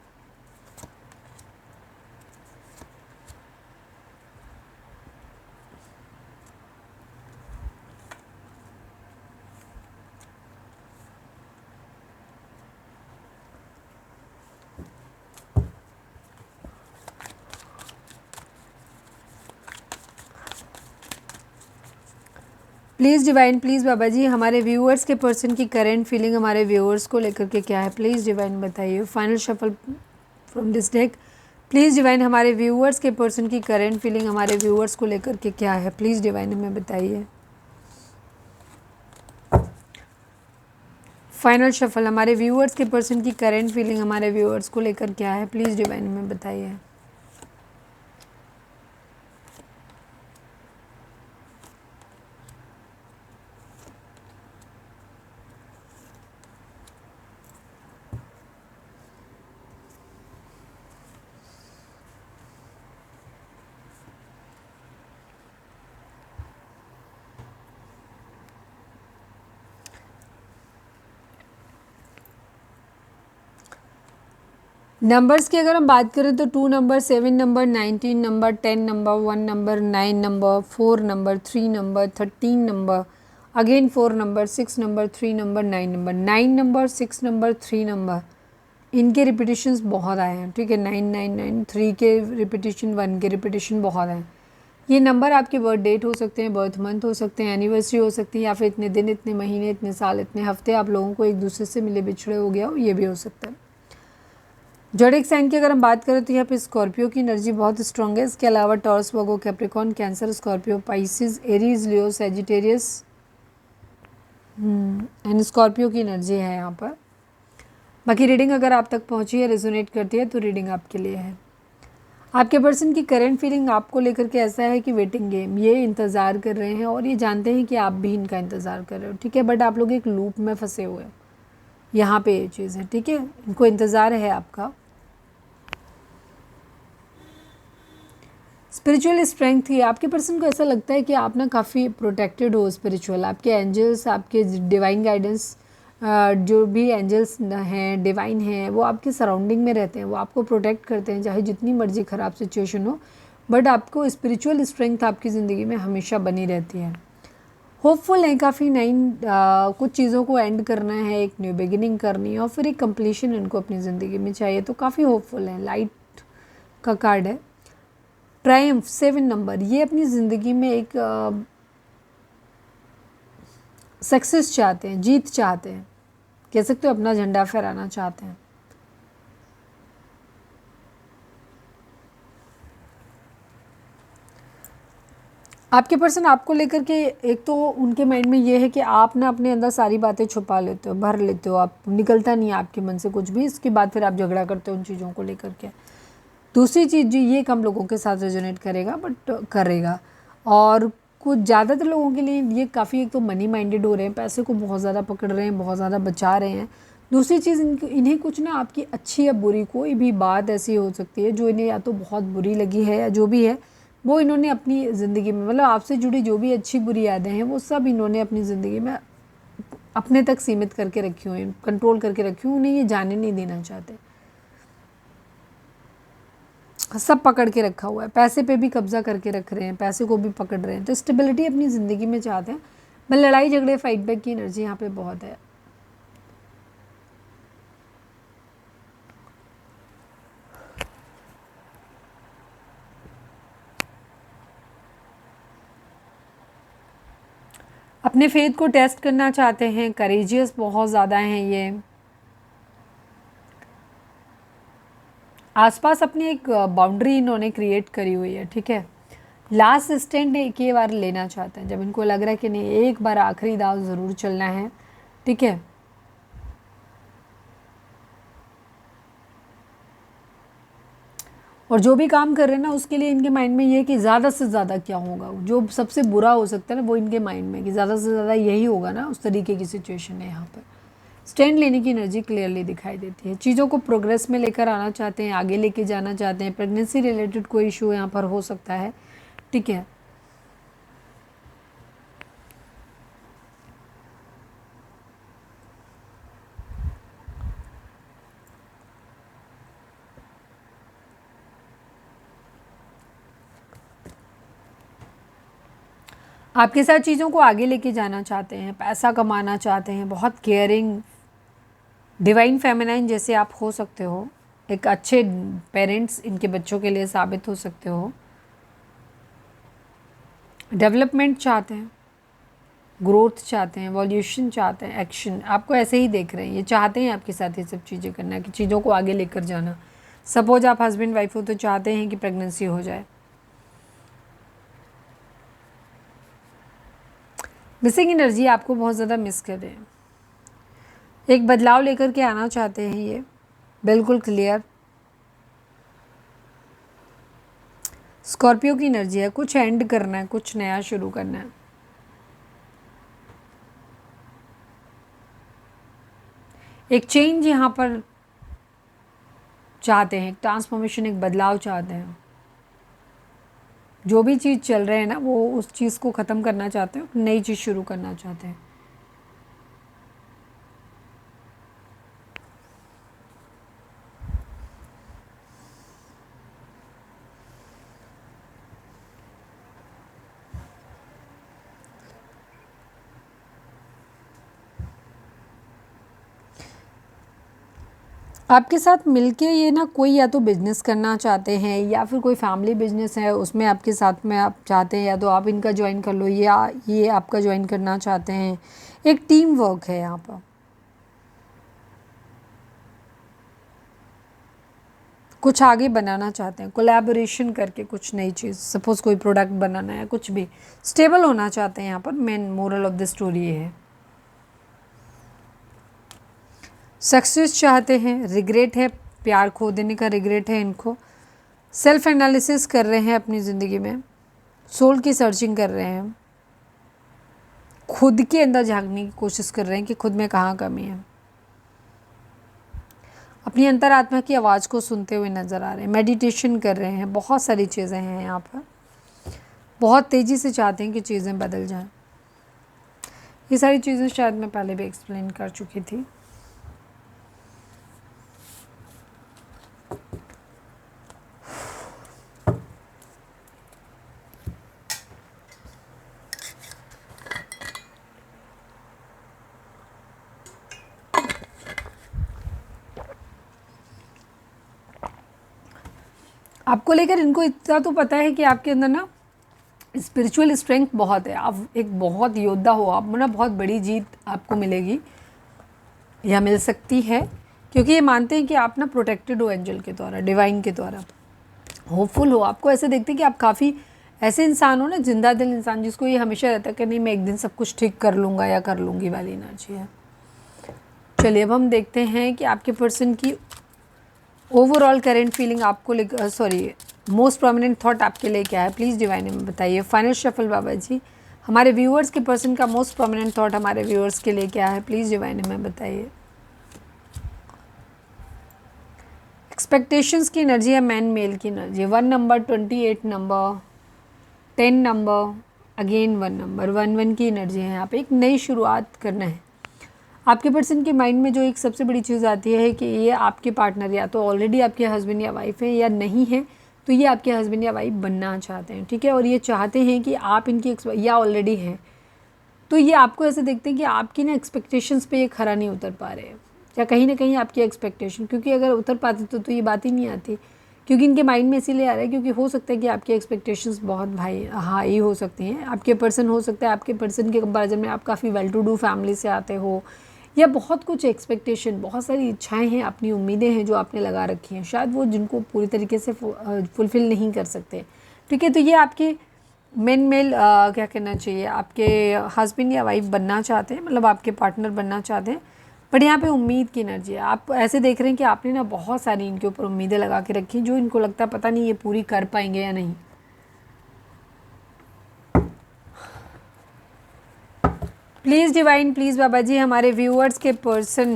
Please divine, please बाबा जी, हमारे व्यूअर्स के पर्सन की करंट फीलिंग हमारे व्यूअर्स को लेकर के क्या है, प्लीज़ डिवाइन बताइए। Final shuffle from this deck, please divine, हमारे व्यूअर्स के पर्सन की करंट फीलिंग हमारे व्यूअर्स को लेकर के क्या है, प्लीज़ डिवाइन हमें बताइए। फाइनल शफल, हमारे व्यूअर्स के पर्सन की करंट फीलिंग हमारे व्यूअर्स को लेकर क्या है, प्लीज़ डिवाइन हमें बताइए। नंबर्स की अगर हम बात करें तो 2 number, 7 number, 19 number, 10 number, 1 number, 9 number, 4 number, 3 number, 13 number, again 4 number, 6 number, 3 number, 9 number, 9 number, 6 number, 3 number, इनके रिपीटिशंस बहुत आए हैं। ठीक है, 999, 3 के रिपीटिशन, 1 के रिपीटिशन बहुत हैं। ये नंबर आपके बर्थ डेट हो सकते हैं, बर्थ मंथ हो सकते हैं, एनिवर्सरी हो सकती है, या फिर इतने दिन, इतने महीने, इतने साल, इतने हफ्ते आप लोगों को एक दूसरे से मिले बिछड़े हो गया हो, ये भी हो सकता है। ज़ोडिएक साइन की अगर हम बात करें तो यहाँ पे स्कॉर्पियो की एनर्जी बहुत स्ट्रॉन्ग है। इसके अलावा taurus, Virgo, Capricorn, cancer, Scorpio, Pisces, Aries, Leo, Sagittarius and Scorpio की एनर्जी है यहाँ पर। बाकी रीडिंग अगर आप तक पहुँची है, रेजोनेट करती है, तो रीडिंग आपके लिए है। आपके पर्सन की करंट फीलिंग आपको लेकर के ऐसा है कि वेटिंग गेम, ये इंतज़ार कर रहे हैं और ये जानते हैं कि आप भी इनका इंतज़ार कर रहे हो। ठीक है, बट आप लोग एक लूप में फंसे हुए हो, यहाँ पे ये चीज़ है। ठीक है, इनको इंतज़ार है आपका। स्पिरिचुअल स्ट्रेंथ ही आपके पर्सन को ऐसा लगता है कि आप ना काफ़ी प्रोटेक्टेड हो स्पिरिचुअल। आपके एंजल्स, आपके डिवाइन गाइडेंस, जो भी एंजल्स हैं, डिवाइन हैं, वो आपके सराउंडिंग में रहते हैं, वो आपको प्रोटेक्ट करते हैं, चाहे जितनी मर्जी ख़राब सिचुएशन हो। बट आपको स्पिरिचुअल स्ट्रेंथ आपकी ज़िंदगी में हमेशा बनी रहती है। होपफुल हैं काफ़ी, कुछ चीज़ों को एंड करना है, एक न्यू बिगिनिंग करनी है और फिर एक कंप्लीशन इनको अपनी ज़िंदगी में चाहिए, तो काफ़ी होपफुल हैं। लाइट का कार्ड है। ट्रायम्फ, 7 नंबर, ये अपनी ज़िंदगी में एक सक्सेस चाहते हैं, जीत चाहते हैं, कह सकते हो अपना झंडा फहराना चाहते हैं। आपके पर्सन आपको लेकर के, एक तो उनके माइंड में ये है कि आप ना अपने अंदर सारी बातें छुपा लेते हो, भर लेते हो, आप निकलता नहीं है आपके मन से कुछ भी, इसके बाद फिर आप झगड़ा करते हो उन चीज़ों को लेकर के। दूसरी चीज़ जो ये कम लोगों के साथ रेजोनेट करेगा, बट करेगा। और कुछ ज़्यादातर लोगों के लिए ये काफ़ी, एक तो मनी माइंडेड हो रहे हैं, पैसे को बहुत ज़्यादा पकड़ रहे हैं, बहुत ज़्यादा बचा रहे हैं। दूसरी चीज़, इन्हें कुछ ना आपकी अच्छी या बुरी कोई भी बात ऐसी हो सकती है जो इन्हें या तो बहुत बुरी लगी है, या जो भी है वो इन्होंने अपनी ज़िंदगी में, मतलब आपसे जुड़ी जो भी अच्छी बुरी यादें हैं, वो सब इन्होंने अपनी ज़िंदगी में अपने तक सीमित करके रखी हुई, कंट्रोल करके रखी हुई, उन्हें ये जाने नहीं देना चाहते। सब पकड़ के रखा हुआ है, पैसे पे भी कब्जा करके रख रहे हैं, पैसे को भी पकड़ रहे हैं, तो स्टेबिलिटी अपनी ज़िंदगी में चाहते हैं। बस लड़ाई झगड़े, फाइट बैक की एनर्जी यहाँ पे बहुत है। अपने फेथ को टेस्ट करना चाहते हैं, करेजियस बहुत ज़्यादा हैं ये। आसपास अपनी एक बाउंड्री इन्होंने क्रिएट करी हुई है। ठीक है, लास्ट स्टैंड एक ही बार लेना चाहते हैं, जब इनको लग रहा है कि नहीं एक बार आखिरी दाव ज़रूर चलना है। ठीक है, और जो भी काम कर रहे हैं ना उसके लिए इनके माइंड में ये है कि ज़्यादा से ज़्यादा क्या होगा, जो सबसे बुरा हो सकता है ना वो इनके माइंड में कि ज़्यादा से ज़्यादा यही होगा ना, उस तरीके की सिचुएशन है यहाँ पर। स्टैंड लेने की एनर्जी क्लियरली दिखाई देती है। चीज़ों को प्रोग्रेस में लेकर आना चाहते हैं, आगे लेके जाना चाहते हैं। प्रेगनेंसी रिलेटेड कोई इशू यहाँ पर हो सकता है, ठीक है। आपके साथ चीज़ों को आगे लेके जाना चाहते हैं, पैसा कमाना चाहते हैं, बहुत केयरिंग डिवाइन फेमिनाइन जैसे आप हो सकते हो, एक अच्छे पेरेंट्स इनके बच्चों के लिए साबित हो सकते हो। डेवलपमेंट चाहते हैं, ग्रोथ चाहते हैं, वॉल्यूशन चाहते हैं, एक्शन आपको ऐसे ही देख रहे हैं, ये चाहते हैं आपके साथ ये सब चीज़ें करना, कि चीज़ों को आगे लेकर जाना। सपोज आप हस्बैंड वाइफ हो तो चाहते हैं कि प्रेगनेंसी हो जाए। मिसिंग एनर्जी आपको बहुत ज़्यादा मिस कर रहे हैं, एक बदलाव लेकर के आना चाहते हैं, ये बिल्कुल क्लियर। स्कॉर्पियो की एनर्जी है, कुछ एंड करना है, कुछ नया शुरू करना है। एक चेंज यहाँ पर चाहते हैं, एक ट्रांसफॉर्मेशन, एक बदलाव चाहते हैं। जो भी चीज़ चल रहे हैं ना वो उस चीज़ को ख़त्म करना चाहते हैं, नई चीज़ शुरू करना चाहते हैं। आपके साथ मिलके ये ना कोई या तो बिज़नेस करना चाहते हैं या फिर कोई फैमिली बिज़नेस है उसमें आपके साथ में आप चाहते हैं, या तो आप इनका ज्वाइन कर लो या ये आपका ज्वाइन करना चाहते हैं। एक टीम वर्क है यहाँ पर, कुछ आगे बनाना चाहते हैं, कोलैबोरेशन करके कुछ नई चीज़, सपोज़ कोई प्रोडक्ट बनाना है, कुछ भी स्टेबल होना चाहते हैं। यहाँ पर main moral of the story ये है। सक्सेस चाहते हैं, रिग्रेट है, प्यार खो देने का रिग्रेट है इनको। सेल्फ एनालिसिस कर रहे हैं अपनी ज़िंदगी में, सोल की सर्चिंग कर रहे हैं, खुद के अंदर झांकने की कोशिश कर रहे हैं कि खुद में कहाँ कमी है। अपनी अंतरात्मा की आवाज़ को सुनते हुए नज़र आ रहे हैं, मेडिटेशन कर रहे हैं, बहुत सारी चीज़ें हैं यहाँ पर। बहुत तेज़ी से चाहते हैं कि चीज़ें बदल जाएं। ये सारी चीज़ें शायद मैं पहले भी एक्सप्लेन कर चुकी थी। आपको लेकर इनको इतना तो पता है कि आपके अंदर ना स्पिरिचुअल स्ट्रेंथ बहुत है, आप एक बहुत योद्धा हो, आप ना बहुत बड़ी जीत आपको मिलेगी या मिल सकती है, क्योंकि ये मानते हैं कि आप ना प्रोटेक्टेड हो एंजल के द्वारा, डिवाइन के द्वारा। होपफुल हो, आपको ऐसे देखते हैं कि आप काफ़ी ऐसे इंसान हो ना, जिंदा दिल इंसान, जिसको ये हमेशा रहता है कि नहीं मैं एक दिन सब कुछ ठीक कर लूँगा या कर लूँगी वाली एनर्जी है। चलिए अब हम देखते हैं कि आपके पर्सन की ओवरऑल करेंट फीलिंग आपको लेकर, सॉरी मोस्ट प्रोमिनेंट थॉट आपके लिए क्या है, प्लीज़ डिवाइन में बताइए। फाइनल शफल बाबा जी, हमारे व्यूअर्स के पर्सन का मोस्ट प्रोमिनेंट थॉट हमारे व्यूअर्स के लिए क्या है, प्लीज़ डिवाइन में बताइए। एक्सपेक्टेशंस की एनर्जी है, मैन मेल की energy, 1 number, 28 number, 10 number, again 1 number, 1 की एनर्जी है। यहाँ पे एक नई शुरुआत करना है। आपके पर्सन के माइंड में जो एक सबसे बड़ी चीज़ आती है कि ये आपके पार्टनर या तो ऑलरेडी आपके हस्बैंड या वाइफ है, या नहीं है तो ये आपके हस्बैंड या वाइफ बनना चाहते हैं, ठीक है। और ये चाहते हैं कि आप इनकी या ऑलरेडी हैं, तो ये आपको ऐसे देखते हैं कि आपकी ना एक्सपेक्टेशंस पे ये खरा नहीं उतर पा रहे हैं, या कहीं ना कहीं आपकी एक्सपेक्टेशन, क्योंकि अगर उतर पाते तो ये बात ही नहीं आती, क्योंकि इनके माइंड में इसीलिए आ रहा है क्योंकि हो सकता है कि आपकी एक्सपेक्टेशंस बहुत हाई हो सकती हैं। आपके पर्सन, हो सकता है आपके पर्सन के कंपैरिजन में आप काफ़ी वेल टू डू फैमिली से आते हो, या बहुत कुछ एक्सपेक्टेशन, बहुत सारी इच्छाएं हैं, अपनी उम्मीदें हैं जो आपने लगा रखी हैं, शायद वो जिनको पूरी तरीके से फुलफ़िल नहीं कर सकते, ठीक है। तो ये आपके मेल क्या कहना चाहिए, आपके हस्बैंड या वाइफ बनना चाहते हैं, मतलब आपके पार्टनर बनना चाहते हैं, बट यहाँ पे उम्मीद की एनर्जी है। आप ऐसे देख रहे हैं कि आपने ना बहुत सारी इनके ऊपर उम्मीदें लगा के रखी जो इनको लगता है पता नहीं ये पूरी कर पाएंगे या नहीं। प्लीज़ डिवाइन, प्लीज़ बाबा जी हमारे व्यूअर्स के पर्सन,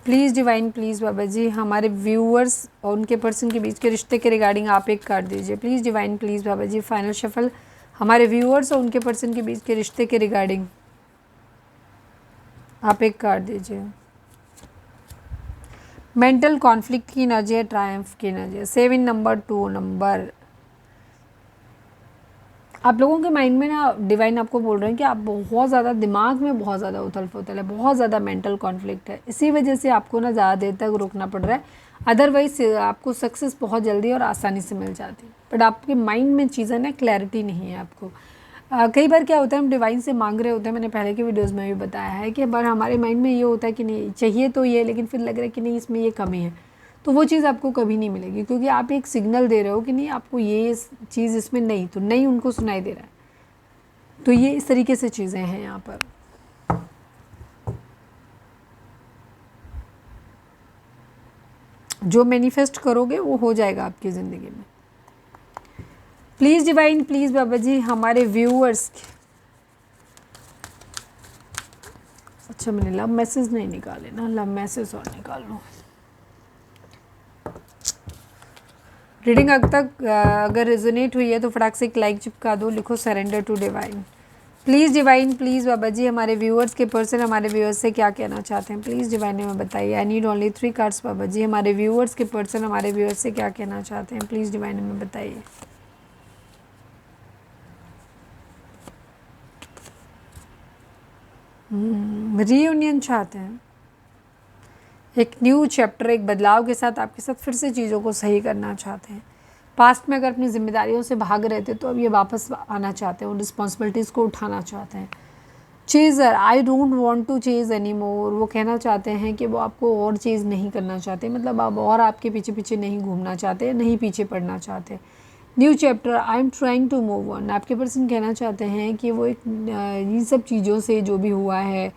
प्लीज़ डिवाइन, प्लीज़ बाबा जी हमारे व्यूअर्स और उनके पर्सन के बीच के रिश्ते के रिगार्डिंग आप एक कार्ड दीजिए। प्लीज़ डिवाइन, प्लीज़ बाबा जी फाइनल शफल हमारे व्यूअर्स और उनके पर्सन के बीच के रिश्ते के रिगार्डिंग आप एक कार्ड दीजिए। मेंटल कॉन्फ्लिक्ट की एनर्जी है, ट्रायम्फ की एनर्जी है, 7 नंबर 2 नंबर। आप लोगों के माइंड में ना डिवाइन आपको बोल रहे हैं कि आप बहुत ज़्यादा दिमाग में बहुत ज़्यादा उथल पुथल है, बहुत ज़्यादा मेंटल कॉन्फ्लिक्ट है, इसी वजह से आपको ना ज़्यादा देर तक रुकना पड़ रहा है। अदरवाइज आपको सक्सेस बहुत जल्दी और आसानी से मिल जाती है, बट आपके माइंड में चीज़ें ना क्लैरिटी नहीं है आपको। कई बार क्या होता है हम डिवाइन से मांग रहे होते हैं, मैंने पहले के वीडियोज़ में भी बताया है कि बार हमारे माइंड में ये होता है कि नहीं चाहिए तो ये, लेकिन फिर लग रहा है कि नहीं इसमें ये कमी है, तो वो चीज़ आपको कभी नहीं मिलेगी, क्योंकि आप एक सिग्नल दे रहे हो कि नहीं आपको ये चीज़ इसमें नहीं, तो नहीं उनको सुनाई दे रहा है। तो ये इस तरीके से चीज़ें हैं यहाँ पर। जो मैनिफेस्ट करोगे वो हो जाएगा आपकी ज़िंदगी में। प्लीज़ डिवाइन, प्लीज़ बाबा जी हमारे व्यूअर्स, अच्छा मैंने लव मैसेज नहीं निकाले ना, लव मैसेज और निकाल लो। रीडिंग अब तक अगर रेजोनेट हुई है तो फटाक से एक लाइक चिपका दो, लिखो surrender to divine. Please divine, please बाबा जी हमारे व्यूअर्स के पर्सन हमारे व्यूअर्स से क्या कहना चाहते हैं, प्लीज़ डिवाइन हमें बताइए। आई नीड ओनली 3 कार्ड्स बाबा जी हमारे व्यूअर्स के पर्सन हमारे व्यूअर्स से क्या कहना चाहते हैं, प्लीज़ डिवाइन हमें बताइए। रीयूनियन चाहते हैं, एक न्यू चैप्टर, एक बदलाव के साथ आपके साथ फिर से चीज़ों को सही करना चाहते हैं। पास्ट में अगर अपनी जिम्मेदारियों से भाग रहे थे तो अब ये वापस आना चाहते हैं, उन रिस्पॉन्सिबिलिटीज़ को उठाना चाहते हैं। Chaser, I don't want to chase any more, वो कहना चाहते हैं कि वो आपको और चीज़ नहीं करना चाहते, मतलब अब और आपके पीछे पीछे नहीं घूमना चाहते, नहीं पीछे पड़ना चाहते। New chapter, I am trying to move on, आपके पर्सन कहना चाहते हैं कि वो एक इन सब चीज़ों से जो भी हुआ है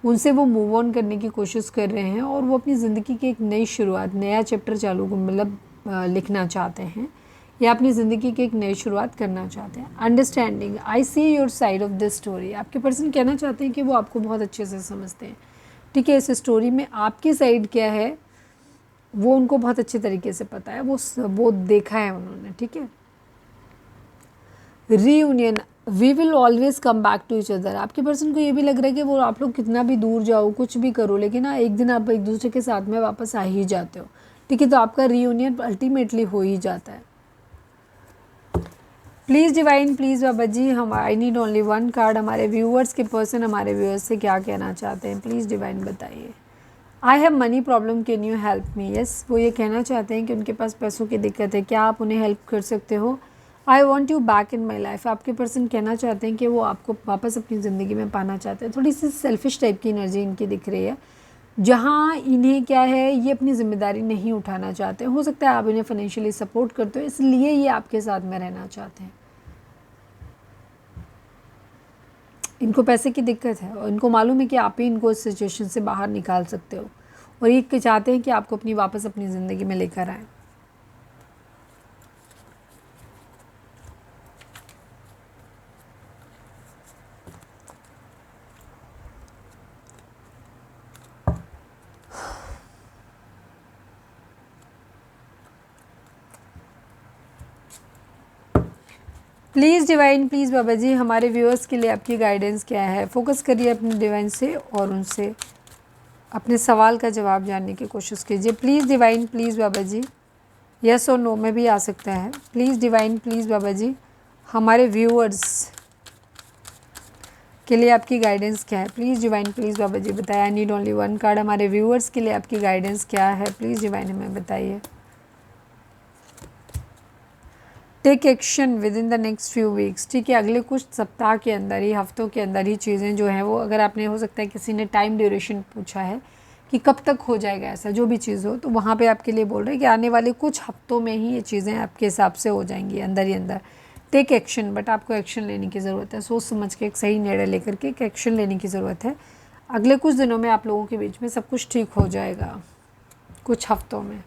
उनसे वो मूव ऑन करने की कोशिश कर रहे हैं और वो अपनी ज़िंदगी की एक नई शुरुआत, नया चैप्टर चालू मतलब लिखना चाहते हैं या अपनी ज़िंदगी की एक नई शुरुआत करना चाहते हैं। Understanding, I see your side of this story, आपके पर्सन कहना चाहते हैं कि वो आपको बहुत अच्छे से समझते हैं, ठीक है। इस स्टोरी में आपकी साइड क्या है वो उनको बहुत अच्छे तरीके से पता है, वो देखा है उन्होंने, ठीक है। Reunion, we will always come back to each other, आपके पर्सन को ये भी लग रहा है कि वो आप लोग कितना भी दूर जाओ कुछ भी करो लेकिन ना एक दिन आप एक दूसरे के साथ में वापस आ ही जाते हो, ठीक है। तो आपका रीयूनियन अल्टीमेटली हो ही जाता है। प्लीज़ डिवाइन, प्लीज़ बाबा जी हम आई नीड ओनली 1 कार्ड, हमारे व्यूअर्स के पर्सन हमारे व्यूअर्स से क्या कहना चाहते हैं, प्लीज़ डिवाइन बताइए। I have money problem, can you help me, yes वो ये कहना चाहते हैं कि उनके पास पैसों की दिक्कत है, क्या आप उन्हें हेल्प कर सकते हो। I want you back in my life, आपके पर्सन कहना चाहते हैं कि वो आपको वापस अपनी ज़िंदगी में पाना चाहते हैं। थोड़ी सी सेल्फिश टाइप की एनर्जी इनकी दिख रही है, जहाँ इन्हें क्या है ये अपनी ज़िम्मेदारी नहीं उठाना चाहते। हो सकता है आप इन्हें फाइनेंशियली सपोर्ट करते हो इसलिए ये आपके साथ में रहना चाहते हैं। इनको पैसे की दिक्कत है और इनको मालूम है कि आप ही इनको इस सिचुएशन से बाहर निकाल सकते हो और ये चाहते हैं कि आपको अपनी वापस अपनी ज़िंदगी में लेकर आएँ। प्लीज़ डिवाइन, प्लीज़ बाबा जी हमारे व्यूअर्स के लिए आपकी गाइडेंस क्या है। फोकस करिए अपने डिवाइन से और उनसे अपने सवाल का जवाब जानने की कोशिश कीजिए। प्लीज़ डिवाइन, प्लीज़ बाबा जी, यस और नो में भी आ सकता है। प्लीज़ डिवाइन, प्लीज़ बाबा जी हमारे व्यूअर्स के लिए आपकी गाइडेंस क्या है। प्लीज़ डिवाइन, प्लीज़ बाबा जी बताइए। आई नीड ओनली 1 कार्ड, हमारे व्यूअर्स के लिए आपकी गाइडेंस क्या है, प्लीज़ डिवाइन हमें बताइए। Take action within the next few weeks, ठीक है। अगले कुछ सप्ताह के अंदर ही, हफ्तों के अंदर ही चीज़ें जो हैं वो, अगर आपने हो सकता है किसी ने टाइम ड्यूरेशन पूछा है कि कब तक हो जाएगा ऐसा जो भी चीज़ हो, तो वहाँ पे आपके लिए बोल रहे हैं कि आने वाले कुछ हफ्तों में ही ये चीज़ें आपके हिसाब से हो जाएंगी अंदर ही अंदर। टेक एक्शन, बट आपको एक्शन लेने की ज़रूरत है, सोच समझ के एक सही निर्णय लेकर के एक एक्शन लेने की ज़रूरत है। अगले कुछ दिनों में आप लोगों के बीच में सब कुछ ठीक हो जाएगा, कुछ हफ्तों में।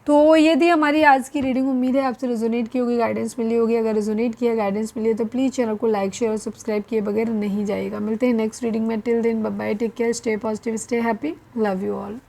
तो ये थी हमारी आज की रीडिंग। उम्मीद है आपसे रेजोनेट की होगी, गाइडेंस मिली होगी। अगर रेजोनेट किया, गाइडेंस मिली है तो प्लीज़ चैनल को लाइक शेयर और सब्सक्राइब किए बगैर नहीं जाइएगा। मिलते हैं नेक्स्ट रीडिंग में। Till then bye bye, take care, stay positive, stay happy, love you all.